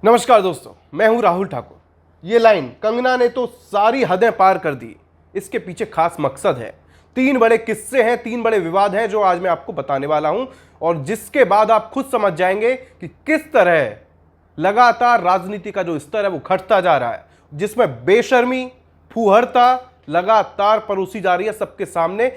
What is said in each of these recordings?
नमस्कार दोस्तों, मैं हूं राहुल ठाकुर। ये लाइन कंगना ने तो सारी हदें पार कर दी। इसके पीछे खास मकसद है। 3 बड़े किस्से हैं, 3 बड़े विवाद हैं जो आज मैं आपको बताने वाला हूं और जिसके बाद आप खुद समझ जाएंगे कि किस तरह लगातार राजनीति का जो स्तर है वो घटता जा रहा है, जिसमें बेशर्मी, फूहड़ता लगातार परोसी जा रही है सबके सामने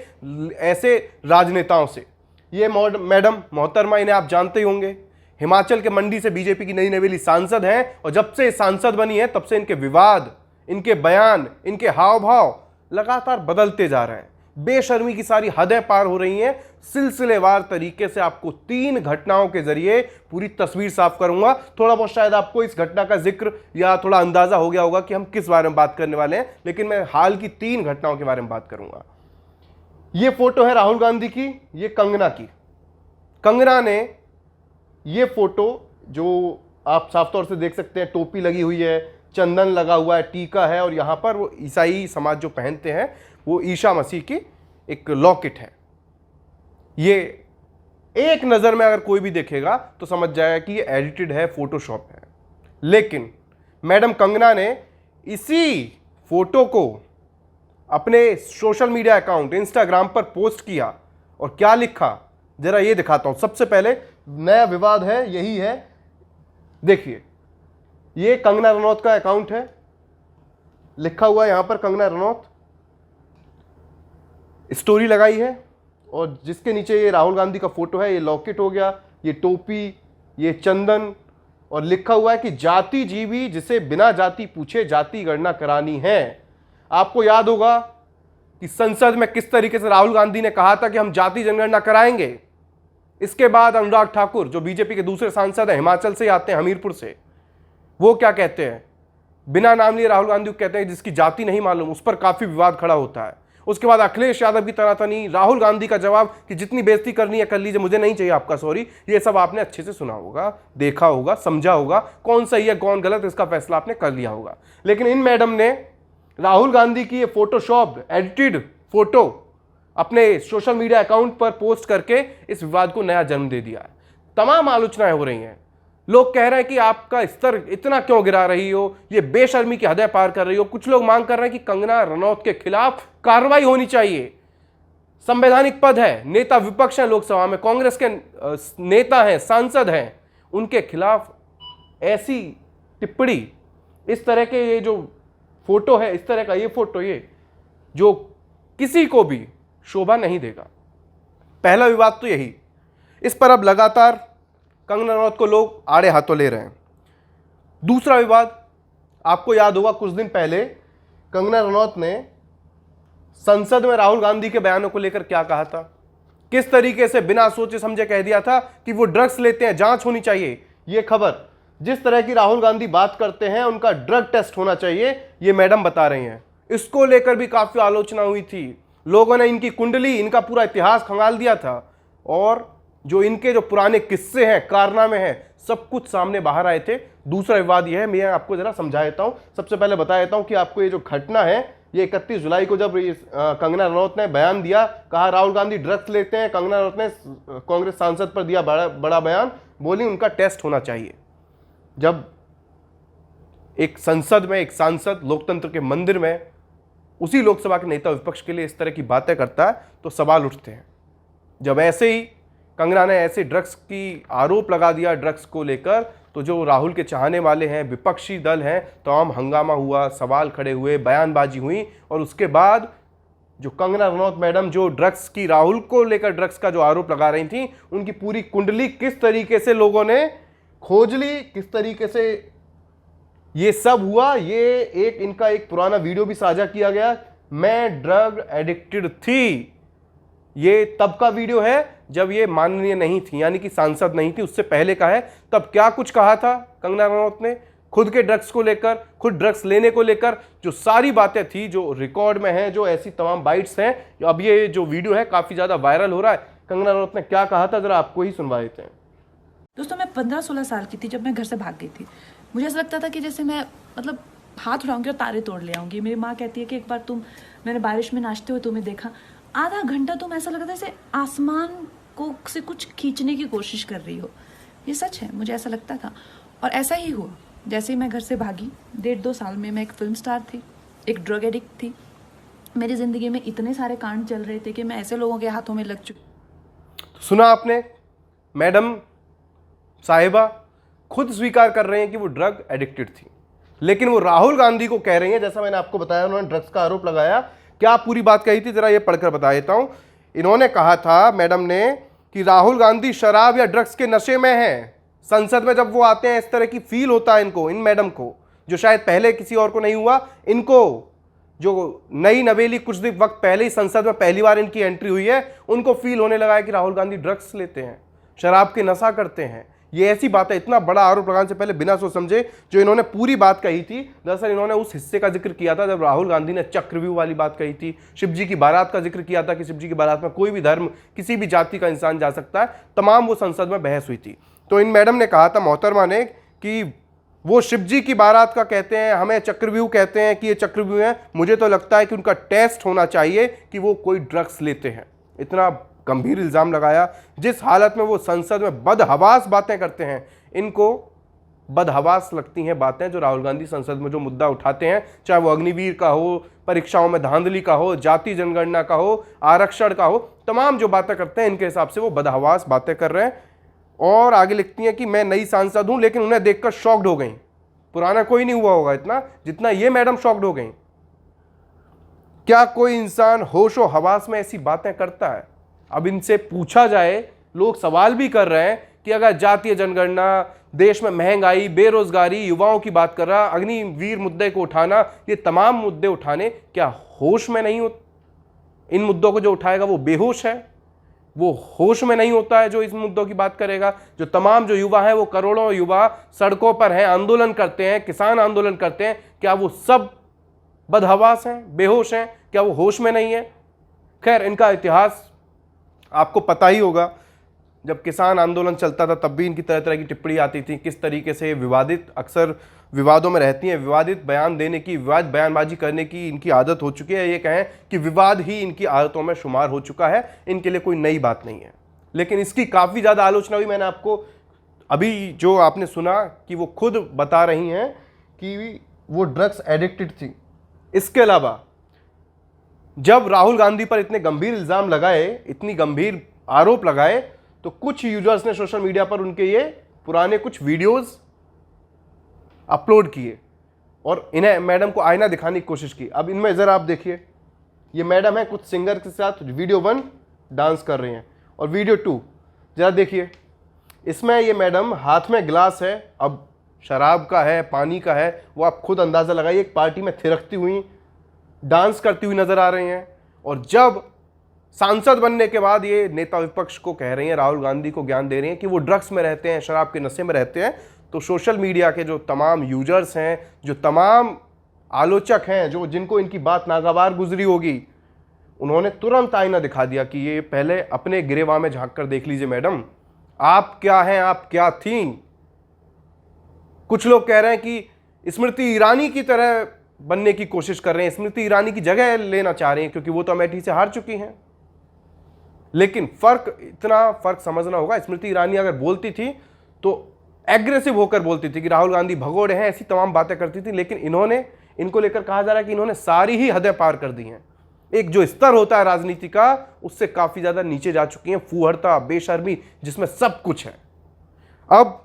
ऐसे राजनेताओं से। ये मैडम मोहतरमा, इन्हें आप जानते ही होंगे, हिमाचल के मंडी से बीजेपी की नई नवेली सांसद हैं और जब से सांसद बनी है तब से इनके विवाद, इनके बयान, इनके हाव भाव लगातार बदलते जा रहे हैं। बेशर्मी की सारी हदें पार हो रही हैं। सिलसिलेवार तरीके से आपको 3 घटनाओं के जरिए पूरी तस्वीर साफ करूंगा। थोड़ा बहुत शायद आपको इस घटना का जिक्र या थोड़ा अंदाजा हो गया होगा कि हम किस बारे में बात करने वाले हैं, लेकिन मैं हाल की 3 घटनाओं के बारे में बात करूंगा। यह फोटो है राहुल गांधी की, ये कंगना की। कंगना ने ये फोटो जो आप साफ तौर से देख सकते हैं, टोपी लगी हुई है, चंदन लगा हुआ है, टीका है और यहां पर वो ईसाई समाज जो पहनते हैं वो ईसा मसीह की एक लॉकेट है। ये एक नजर में अगर कोई भी देखेगा तो समझ जाएगा कि ये एडिटेड है, फोटोशॉप है। लेकिन मैडम कंगना ने इसी फोटो को अपने सोशल मीडिया अकाउंट इंस्टाग्राम पर पोस्ट किया और क्या लिखा जरा ये दिखाता हूं। सबसे पहले नया विवाद है, यही है, देखिए ये कंगना रनौत का अकाउंट है, लिखा हुआ है यहां पर कंगना रनौत, स्टोरी लगाई है और जिसके नीचे ये राहुल गांधी का फोटो है। ये लॉकेट हो गया, ये टोपी, ये चंदन और लिखा हुआ है कि जाति जीवी जिसे बिना जाति पूछे जाति गणना करानी है। आपको याद होगा कि संसद में किस तरीके से राहुल गांधी ने कहा था कि हम जाति जनगणना कराएंगे। इसके बाद अनुराग ठाकुर जो बीजेपी के दूसरे सांसद हैं, हिमाचल से आते हैं, हमीरपुर से, वो क्या कहते हैं, बिना नाम लिए राहुल गांधी को कहते हैं जिसकी जाति नहीं मालूम। उस पर काफी विवाद खड़ा होता है। उसके बाद अखिलेश यादव की तनातनी, राहुल गांधी का जवाब कि जितनी बेइज्जती करनी है कर लीजिए, मुझे नहीं चाहिए आपका सॉरी। ये सब आपने अच्छे से सुना होगा, देखा होगा, समझा होगा, कौन सही है कौन गलत इसका फैसला आपने कर लिया होगा। लेकिन इन मैडम ने राहुल गांधी की ये फोटोशॉप एडिटेड फोटो अपने सोशल मीडिया अकाउंट पर पोस्ट करके इस विवाद को नया जन्म दे दिया है। तमाम आलोचनाएं हो रही हैं। लोग कह रहे हैं कि आपका स्तर इतना क्यों गिरा रही हो, ये बेशर्मी की हदें पार कर रही हो। कुछ लोग मांग कर रहे हैं कि कंगना रनौत के खिलाफ कार्रवाई होनी चाहिए। संवैधानिक पद है, नेता विपक्ष है लोकसभा में, कांग्रेस के नेता हैं, सांसद हैं, उनके खिलाफ ऐसी टिप्पणी, इस तरह के ये जो फोटो है, इस तरह का ये फोटो, ये जो किसी को भी शोभा नहीं देगा। पहला विवाद तो यही। इस पर अब लगातार कंगना रनौत को लोग आड़े हाथों ले रहे हैं। दूसरा विवाद, आपको याद होगा कुछ दिन पहले कंगना रनौत ने संसद में राहुल गांधी के बयानों को लेकर क्या कहा था, किस तरीके से बिना सोचे समझे कह दिया था कि वो ड्रग्स लेते हैं, जांच होनी चाहिए। ये खबर, जिस तरह की राहुल गांधी बात करते हैं उनका ड्रग टेस्ट होना चाहिए, ये मैडम बता रही हैं। इसको लेकर भी काफी आलोचना हुई थी। लोगों ने इनकी कुंडली, इनका पूरा इतिहास खंगाल दिया था और जो इनके जो पुराने किस्से हैं, कारनामे हैं, सब कुछ सामने बाहर आए थे। दूसरा विवाद यह है, मैं आपको जरा समझा देता हूं। सबसे पहले बता देता हूं कि आपको ये जो घटना है, ये 31 जुलाई को जब कंगना रनौत ने बयान दिया, कहा राहुल गांधी ड्रग्स लेते हैं, कंगना रनौत ने कांग्रेस सांसद पर दिया बड़ा बयान, बोली उनका टेस्ट होना चाहिए। जब एक संसद में एक सांसद लोकतंत्र के मंदिर में उसी लोकसभा के नेता विपक्ष के लिए इस तरह की बातें करता है तो सवाल उठते हैं। जब ऐसे ही कंगना ने ऐसे ड्रग्स की आरोप लगा दिया ड्रग्स को लेकर, तो जो राहुल के चाहने वाले हैं, विपक्षी दल हैं, तमाम हंगामा हुआ, सवाल खड़े हुए, बयानबाजी हुई और उसके बाद जो कंगना रनौत मैडम जो ड्रग्स की, राहुल को लेकर ड्रग्स का जो आरोप लगा रही थी, उनकी पूरी कुंडली किस तरीके से लोगों ने खोज ली, किस तरीके से ये सब हुआ। ये इनका एक पुराना वीडियो भी साझा किया गया, मैं ड्रग एडिक्टेड थी। ये तब का वीडियो है जब ये माननीय नहीं थी, यानी कि सांसद नहीं थी, उससे पहले का है। तब क्या कुछ कहा था कंगना रनौत ने खुद के ड्रग्स को लेकर, खुद ड्रग्स लेने को लेकर, जो सारी बातें थी जो रिकॉर्ड में है, जो ऐसी तमाम बाइट्स हैं। अब ये जो वीडियो है काफी ज्यादा वायरल हो रहा है। कंगना रनौत ने क्या कहा था जरा आपको ही सुनवा देते हैं। दोस्तों, मैं 15-16 साल की थी जब मैं घर से भाग गई थी। मुझे ऐसा लगता था कि जैसे मैं हाथ उठाऊंगी और तारे तोड़ ले आऊंगी। मेरी माँ कहती है कि एक बार मैंने बारिश में नाचते हुए तुम्हें देखा, आधा घंटा तुम ऐसा लगा था जैसे आसमान को से कुछ खींचने की कोशिश कर रही हो। ये सच है, मुझे ऐसा लगता था और ऐसा ही हुआ। जैसे ही मैं घर से भागी 1.5-2 साल में मैं एक फिल्म स्टार थी, एक ड्रग एडिक्ट थी। मेरी ज़िंदगी में इतने सारे कांड चल रहे थे कि मैं ऐसे लोगों के हाथों में लग चुकी। सुना आपने, मैडम साहिबा खुद स्वीकार कर रहे हैं कि वो ड्रग एडिक्टेड थी, लेकिन वो राहुल गांधी को कह रही हैं, जैसा मैंने आपको बताया उन्होंने ड्रग्स का आरोप लगाया। क्या पूरी बात कही थी, जरा ये पढ़कर बता देता हूं। इन्होंने कहा था मैडम ने कि राहुल गांधी शराब या ड्रग्स के नशे में हैं। संसद में जब वो आते हैं इस तरह की फील होता है इनको, इन मैडम को, जो शायद पहले किसी और को नहीं हुआ। इनको जो नई नवेली कुछ दिन वक्त पहले ही संसद में पहली बार इनकी एंट्री हुई है, उनको फील होने लगा है कि राहुल गांधी ड्रग्स लेते हैं, शराब के नशा करते हैं। ये ऐसी बात है, इतना बड़ा आरोप लगाने से पहले बिना सोच समझे जो इन्होंने पूरी बात कही थी। दरअसल इन्होंने उस हिस्से का जिक्र किया था जब राहुल गांधी ने चक्रव्यूह वाली बात कही थी, शिव जी की बारात का जिक्र किया था कि शिव जी की बारात में कोई भी धर्म, किसी भी जाति का इंसान जा सकता है। तमाम वो संसद में बहस हुई थी। तो इन मैडम ने कहा था, मोहतरमा ने, कि वो शिव जी की बारात का कहते हैं, हमें चक्रव्यूह कहते हैं कि ये चक्रव्यूह है। मुझे तो लगता है कि उनका टेस्ट होना चाहिए कि वो कोई ड्रग्स लेते हैं। इतना गंभीर इल्ज़ाम लगाया। जिस हालत में वो संसद में बदहवास बातें करते हैं, इनको बदहवास लगती हैं बातें जो राहुल गांधी संसद में जो मुद्दा उठाते हैं, चाहे वो अग्निवीर का हो, परीक्षाओं में धांधली का हो, जाति जनगणना का हो, आरक्षण का हो, तमाम जो बातें करते हैं इनके हिसाब से वो बदहवास बातें कर रहे हैं। और आगे लिखती हैं कि मैं नई सांसद हूं लेकिन उन्हें देखकर शॉक्ड हो गई। पुराना कोई नहीं हुआ होगा इतना जितना ये मैडम शॉक्ड हो गई। क्या कोई इंसान होशो हवास में ऐसी बातें करता है? अब इनसे पूछा जाए, लोग सवाल भी कर रहे हैं कि अगर जातीय जनगणना, देश में महंगाई, बेरोजगारी, युवाओं की बात कर रहा, अग्निवीर मुद्दे को उठाना, ये तमाम मुद्दे उठाने, क्या होश में नहीं हो? इन मुद्दों को जो उठाएगा वो बेहोश है, वो होश में नहीं होता है जो इस मुद्दों की बात करेगा। जो तमाम जो युवा हैं, वो करोड़ों युवा सड़कों पर हैं, आंदोलन करते हैं, किसान आंदोलन करते हैं, क्या वो सब बदहवास हैं, बेहोश हैं? क्या वो होश में नहीं है? खैर, इनका इतिहास आपको पता ही होगा। जब किसान आंदोलन चलता था तब भी इनकी तरह तरह की टिप्पणी आती थी, किस तरीके से विवादित, अक्सर विवादों में रहती हैं, विवादित बयान देने की, विवाद बयानबाजी करने की इनकी आदत हो चुकी है। ये कहें कि विवाद ही इनकी आदतों में शुमार हो चुका है, इनके लिए कोई नई बात नहीं है। लेकिन इसकी काफ़ी ज़्यादा आलोचना हुई। मैंने आपको अभी जो आपने सुना कि वो खुद बता रही हैं कि वो ड्रग्स एडिक्टेड थी। इसके अलावा जब राहुल गांधी पर इतने गंभीर इल्ज़ाम लगाए, इतनी गंभीर आरोप लगाए, तो कुछ यूजर्स ने सोशल मीडिया पर उनके ये पुराने कुछ वीडियोस अपलोड किए और इन्हें मैडम को आईना दिखाने की कोशिश की। अब इनमें ज़रा आप देखिए, ये मैडम है कुछ सिंगर के साथ वीडियो 1 डांस कर रही हैं और वीडियो 2 ज़रा देखिए। इसमें ये मैडम हाथ में गिलास है, अब शराब का है, पानी का है, वो आप खुद अंदाज़ा लगाइए। एक पार्टी में थिरकती हुई, डांस करती हुई नजर आ रही हैं। और जब सांसद बनने के बाद ये नेता विपक्ष को कह रही हैं, राहुल गांधी को ज्ञान दे रही हैं कि वो ड्रग्स में रहते हैं, शराब के नशे में रहते हैं, तो सोशल मीडिया के जो तमाम यूजर्स हैं, जो तमाम आलोचक हैं, जो जिनको इनकी बात नागवार गुजरी होगी, उन्होंने तुरंत आईना दिखा दिया कि ये पहले अपने गिरेबां में झांक कर देख लीजिए मैडम, आप क्या हैं, आप क्या थीं। कुछ लोग कह रहे हैं कि स्मृति ईरानी की तरह बनने की कोशिश कर रहे हैं, स्मृति ईरानी की जगह लेना चाह रहे हैं, क्योंकि वो तो अमेठी से हार चुकी हैं। लेकिन इतना फर्क समझना होगा, स्मृति ईरानी अगर बोलती थी तो एग्रेसिव होकर बोलती थी कि राहुल गांधी भगोड़े हैं, ऐसी तमाम बातें करती थी। लेकिन इनको लेकर कहा जा रहा है कि इन्होंने सारी ही हदें पार कर दी हैं। एक जो स्तर होता है राजनीति का, उससे काफी ज्यादा नीचे जा चुकी हैं। फूहड़ता, बेशर्मी, जिसमें सब कुछ है। अब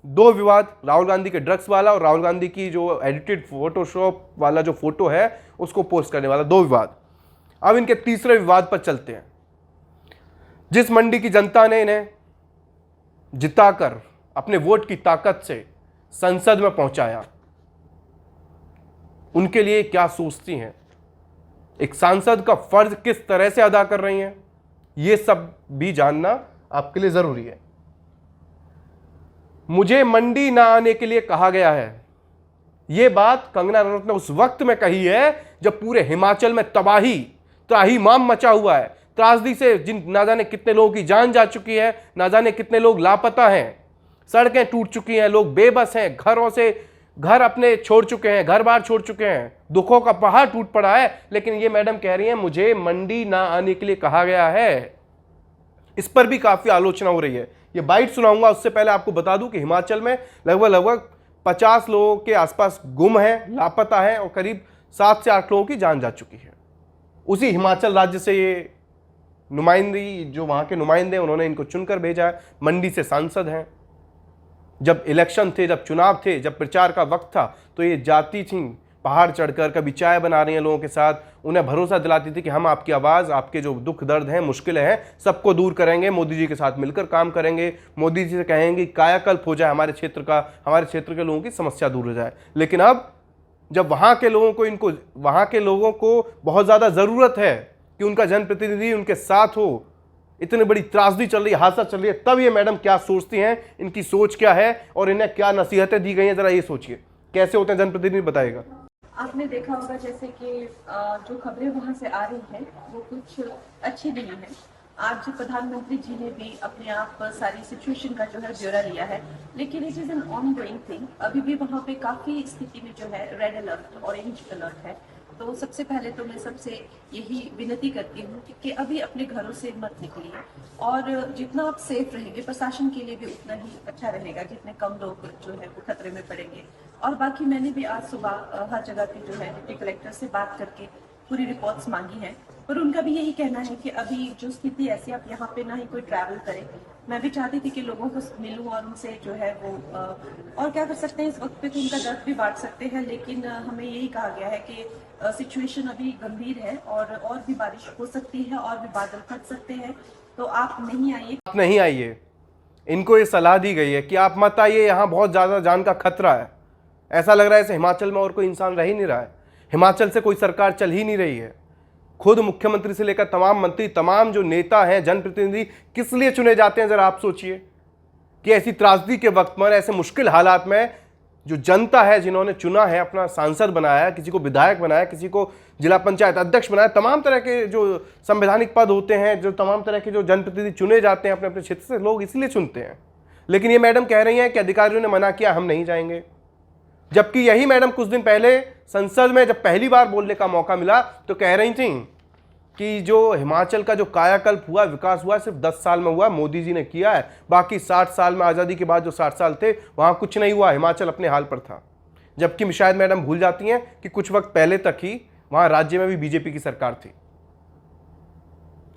2 विवाद, राहुल गांधी के ड्रग्स वाला और राहुल गांधी की जो एडिटेड फोटोशॉप वाला जो फोटो है उसको पोस्ट करने वाला, 2 विवाद। अब इनके तीसरे विवाद पर चलते हैं। जिस मंडी की जनता ने इन्हें जिताकर अपने वोट की ताकत से संसद में पहुंचाया, उनके लिए क्या सोचती हैं, एक सांसद का फर्ज किस तरह से अदा कर रही हैं, यह सब भी जानना आपके लिए जरूरी है। मुझे मंडी ना आने के लिए कहा गया है, यह बात कंगना रनौत ने उस वक्त में कही है जब पूरे हिमाचल में तबाही, त्राहिमाम मचा हुआ है। त्रासदी से ना जाने कितने लोगों की जान जा चुकी है, ना जाने कितने लोग लापता हैं, सड़कें टूट चुकी हैं, लोग बेबस हैं, घर अपने छोड़ चुके हैं, घर बार छोड़ चुके हैं, दुखों का पहाड़ टूट पड़ा है। लेकिन ये मैडम कह रही हैं मुझे मंडी ना आने के लिए कहा गया है। इस पर भी काफी आलोचना हो रही है। ये बाइट सुनाऊंगा, उससे पहले आपको बता दूं कि हिमाचल में लगभग 50 लोगों के आसपास गुम है, लापता है, और करीब 7 से 8 लोगों की जान जा चुकी है। उसी हिमाचल राज्य से ये नुमाइंदगी, जो वहां के नुमाइंदे, उन्होंने इनको चुनकर भेजा है। मंडी से सांसद हैं। जब इलेक्शन थे, जब चुनाव थे, जब प्रचार का वक्त था, तो ये जाती थी, पहाड़ चढ़कर कभी चाय बना रही हैं लोगों के साथ, उन्हें भरोसा दिलाती थी कि हम आपकी आवाज़, आपके जो दुख दर्द हैं, मुश्किलें हैं, सबको दूर करेंगे, मोदी जी के साथ मिलकर काम करेंगे, मोदी जी से कहेंगे कायाकल्प हो जाए हमारे क्षेत्र का, हमारे क्षेत्र के लोगों की समस्या दूर हो जाए। लेकिन अब जब वहाँ के लोगों को बहुत ज़्यादा ज़रूरत है कि उनका जनप्रतिनिधि उनके साथ हो, इतनी बड़ी त्रासदी चल रही है, हादसा चल रही है, तब ये मैडम क्या सोचती हैं, इनकी सोच क्या है और इन्हें क्या नसीहतें दी गई हैं, जरा ये सोचिए। कैसे होते हैं जनप्रतिनिधि, बताइएगा। आपने देखा होगा जैसे कि जो खबरें वहां से आ रही हैं वो कुछ अच्छी नहीं है। आज प्रधानमंत्री जी ने भी अपने आप पर सारी सिचुएशन का जो है ब्यौरा लिया है, लेकिन it is an on going thing. अभी भी वहां पे काफी स्थिति में जो है रेड अलर्ट, ऑरेंज अलर्ट है। तो सबसे पहले तो मैं सबसे यही विनती करती हूँ कि अभी अपने घरों से मत निकलिए, और जितना आप सेफ रहेंगे प्रशासन के लिए भी उतना ही अच्छा रहेगा, जितने कम लोग जो है वो खतरे में पड़ेंगे। और बाकी मैंने भी आज सुबह हर जगह के जो है डिप्टी कलेक्टर से बात करके पूरी रिपोर्ट्स मांगी हैं, पर उनका भी यही कहना है कि अभी जो स्थिति ऐसी, आप यहाँ पे ना ही कोई ट्रैवल करे। मैं भी चाहती थी कि लोगों को मिलूं और उनसे जो है वो और क्या कर सकते हैं इस वक्त पे, तो उनका दर्द भी बांट सकते हैं, लेकिन हमें यही कहा गया है कि सिचुएशन अभी गंभीर है और भी बारिश हो सकती है और भी बादल फट सकते हैं, तो आप नहीं आइए। इनको ये सलाह दी गई है कि आप मत आइए, यहाँ बहुत ज़्यादा जान का खतरा है। ऐसा लग रहा है जैसे हिमाचल में और कोई इंसान रह ही नहीं रहा है, हिमाचल से कोई सरकार चल ही नहीं रही है। खुद मुख्यमंत्री से लेकर तमाम मंत्री, तमाम जो नेता हैं, जनप्रतिनिधि किस लिए चुने जाते हैं, जरा आप सोचिए कि ऐसी त्रासदी के वक्त में, ऐसे मुश्किल हालात में जो जनता है, जिन्होंने चुना है, अपना सांसद बनाया, किसी को विधायक बनाया, किसी को जिला पंचायत अध्यक्ष बनाया, तमाम तरह के जो संवैधानिक पद होते हैं, जो तमाम तरह के जो जनप्रतिनिधि चुने जाते हैं अपने अपने क्षेत्र से, लोग इसलिए चुनते हैं। लेकिन ये मैडम कह रही हैं कि अधिकारियों ने मना किया, हम नहीं जाएंगे। जबकि यही मैडम कुछ दिन पहले संसद में जब पहली बार बोलने का मौका मिला तो कह रही थी कि जो हिमाचल का जो कायाकल्प हुआ, विकास हुआ, सिर्फ 10 साल में हुआ, मोदी जी ने किया है, बाकी 60 साल में, आज़ादी के बाद जो 60 साल थे, वहाँ कुछ नहीं हुआ, हिमाचल अपने हाल पर था। जबकि शायद मैडम भूल जाती हैं कि कुछ वक्त पहले तक ही वहाँ राज्य में भी बीजेपी की सरकार थी।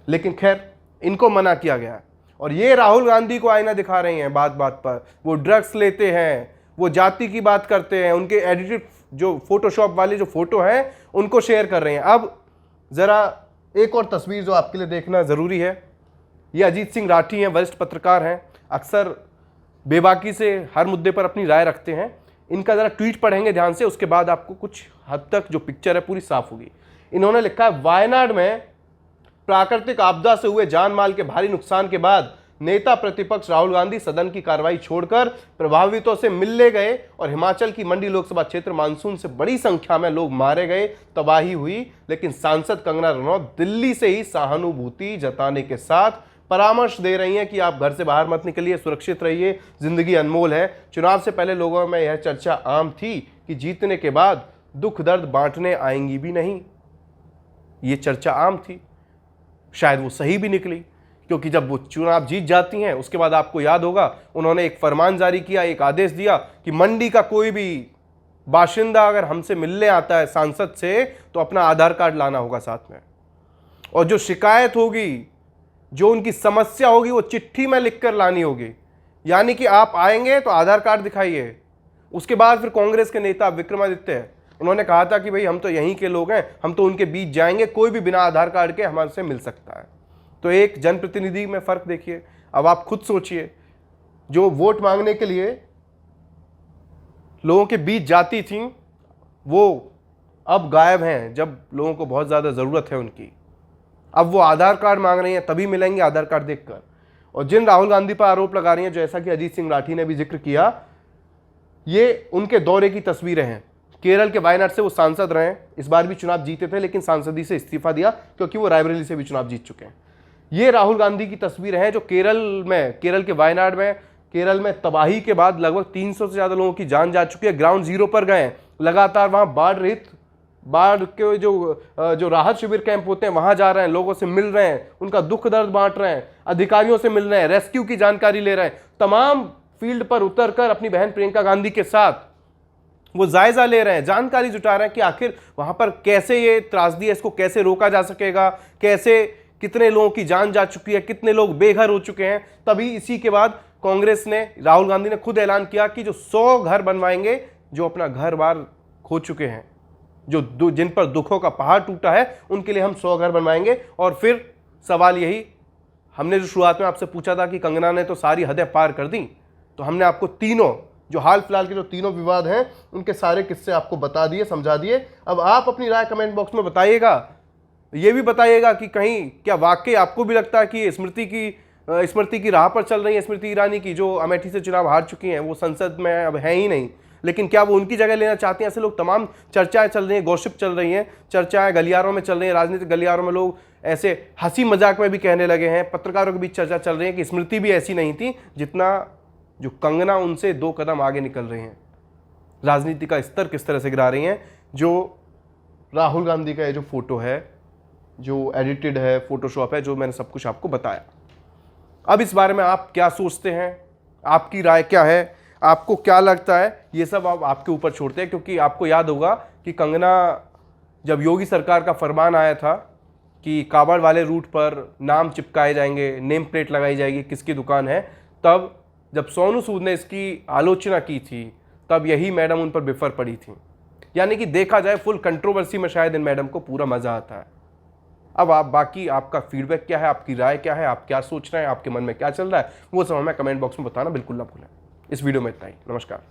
लेकिन खैर, इनको मना किया गया। और ये राहुल गांधी को आईना दिखा रही हैं बात बात पर। वो ड्रग्स लेते हैं, वो जाति की बात करते हैं, उनके एडिटेड जो फोटोशॉप वाले जो फोटो हैं उनको शेयर कर रहे हैं। अब ज़रा एक और तस्वीर जो आपके लिए देखना ज़रूरी है, ये अजीत सिंह राठी हैं, वरिष्ठ पत्रकार हैं, अक्सर बेबाकी से हर मुद्दे पर अपनी राय रखते हैं। इनका ज़रा ट्वीट पढ़ेंगे ध्यान से, उसके बाद आपको कुछ हद तक जो पिक्चर है पूरी साफ होगी। इन्होंने लिखा है, वायनाड में प्राकृतिक आपदा से हुए जान माल के भारी नुकसान के बाद नेता प्रतिपक्ष राहुल गांधी सदन की कार्रवाई छोड़कर प्रभावितों से मिलने गए और हिमाचल की मंडी लोकसभा क्षेत्र मानसून से बड़ी संख्या में लोग मारे गए, तबाही हुई। लेकिन सांसद कंगना रनौत दिल्ली से ही सहानुभूति जताने के साथ परामर्श दे रही हैं कि आप घर से बाहर मत निकलिए, सुरक्षित रहिए, जिंदगी अनमोल है। चुनाव से पहले लोगों में यह चर्चा आम थी कि जीतने के बाद दुख दर्द बांटने आएंगी भी नहीं। ये चर्चा आम थी, शायद वो सही भी निकली, क्योंकि जब वो चुनाव जीत जाती हैं उसके बाद आपको याद होगा उन्होंने एक फरमान जारी किया, एक आदेश दिया कि मंडी का कोई भी बाशिंदा अगर हमसे मिलने आता है सांसद से तो अपना आधार कार्ड लाना होगा साथ में, और जो शिकायत होगी, जो उनकी समस्या होगी, वो चिट्ठी में लिखकर लानी होगी। यानी कि आप आएंगे तो आधार कार्ड दिखाइए। उसके बाद फिर कांग्रेस के नेता विक्रमादित्य, उन्होंने कहा था कि भाई हम तो यहीं के लोग हैं, हम तो उनके बीच जाएंगे, कोई भी बिना आधार कार्ड के हमसे मिल सकता है। तो एक जनप्रतिनिधि में फर्क देखिए। अब आप खुद सोचिए, जो वोट मांगने के लिए लोगों के बीच जाती थी, वो अब गायब हैं जब लोगों को बहुत ज़्यादा ज़रूरत है उनकी। अब वो आधार कार्ड मांग रही हैं, तभी मिलेंगे आधार कार्ड देखकर। और जिन राहुल गांधी पर आरोप लगा रही हैं, जैसा कि अजीत सिंह राठी ने भी जिक्र किया, ये उनके दौरे की तस्वीरें हैं। केरल के वायनाड से वो सांसद रहे हैं, इस बार भी चुनाव जीते थे, लेकिन सांसदी से इस्तीफा दिया क्योंकि वो रायबरेली से भी चुनाव जीत चुके हैं। ये राहुल गांधी की तस्वीर है जो केरल के वायनाड में, केरल में तबाही के बाद लगभग 300 से ज़्यादा लोगों की जान जा चुकी है। ग्राउंड जीरो पर गए, लगातार वहाँ बाढ़ के जो राहत शिविर कैंप होते हैं वहाँ जा रहे हैं, लोगों से मिल रहे हैं, उनका दुख दर्द बांट रहे हैं, अधिकारियों से मिल रहे हैं, रेस्क्यू की जानकारी ले रहे हैं। तमाम फील्ड पर उतरकर अपनी बहन प्रियंका गांधी के साथ वो जायजा ले रहे हैं, जानकारी जुटा रहे हैं कि आखिर वहां पर कैसे ये त्रासदी है, इसको कैसे रोका जा सकेगा, कैसे कितने लोगों की जान जा चुकी है, कितने लोग बेघर हो चुके हैं। तभी इसी के बाद कांग्रेस ने, राहुल गांधी ने खुद ऐलान किया कि जो 100 घर बनवाएंगे जो अपना घर बार खो चुके हैं, जो जिन पर दुखों का पहाड़ टूटा है, उनके लिए हम 100 घर बनवाएंगे। और फिर सवाल यही, हमने जो शुरुआत में आपसे पूछा था कि कंगना ने तो सारी हदें पार कर दी, तो हमने आपको तीनों जो हाल फिलहाल के जो तीनों विवाद हैं उनके सारे किस्से आपको बता दिए, समझा दिए। अब आप अपनी राय कमेंट बॉक्स में बताइएगा, ये भी बताइएगा कि कहीं क्या वाकई आपको भी लगता है कि स्मृति की राह पर चल रही है, स्मृति ईरानी की, जो अमेठी से चुनाव हार चुकी हैं, वो संसद में अब है ही नहीं, लेकिन क्या वो उनकी जगह लेना चाहती हैं? ऐसे लोग, तमाम चर्चाएं चल रही हैं, गॉसिप चल रही हैं, चर्चाएं गलियारों में चल रही हैं, राजनीतिक गलियारों में लोग ऐसे हंसी मजाक में भी कहने लगे हैं, पत्रकारों के बीच चर्चा चल रही है कि स्मृति भी ऐसी नहीं थी जितना जो कंगना उनसे 2 कदम आगे निकल रही हैं, राजनीति का स्तर किस तरह से गिरा रही हैं। जो राहुल गांधी का ये जो फोटो है, जो एडिटेड है, फोटोशॉप है, जो मैंने सब कुछ आपको बताया। अब इस बारे में आप क्या सोचते हैं, आपकी राय क्या है, आपको क्या लगता है, ये सब आप आपके ऊपर छोड़ते हैं। क्योंकि आपको याद होगा कि कंगना, जब योगी सरकार का फरमान आया था कि कावड़ वाले रूट पर नाम चिपकाए जाएंगे, नेम प्लेट लगाई जाएगी किसकी दुकान है, तब जब सोनू सूद ने इसकी आलोचना की थी, तब यही मैडम उन पर बिफर पड़ी थी। यानी कि देखा जाए फुल कंट्रोवर्सी में शायद इन मैडम को पूरा मजा आता है। अब आप बाकी आपका फीडबैक क्या है, आपकी राय क्या है, आप क्या सोच रहे हैं, आपके मन में क्या चल रहा है, वो सब हमें कमेंट बॉक्स में बताना बिल्कुल ना भूलें। इस वीडियो में इतना ही। नमस्कार।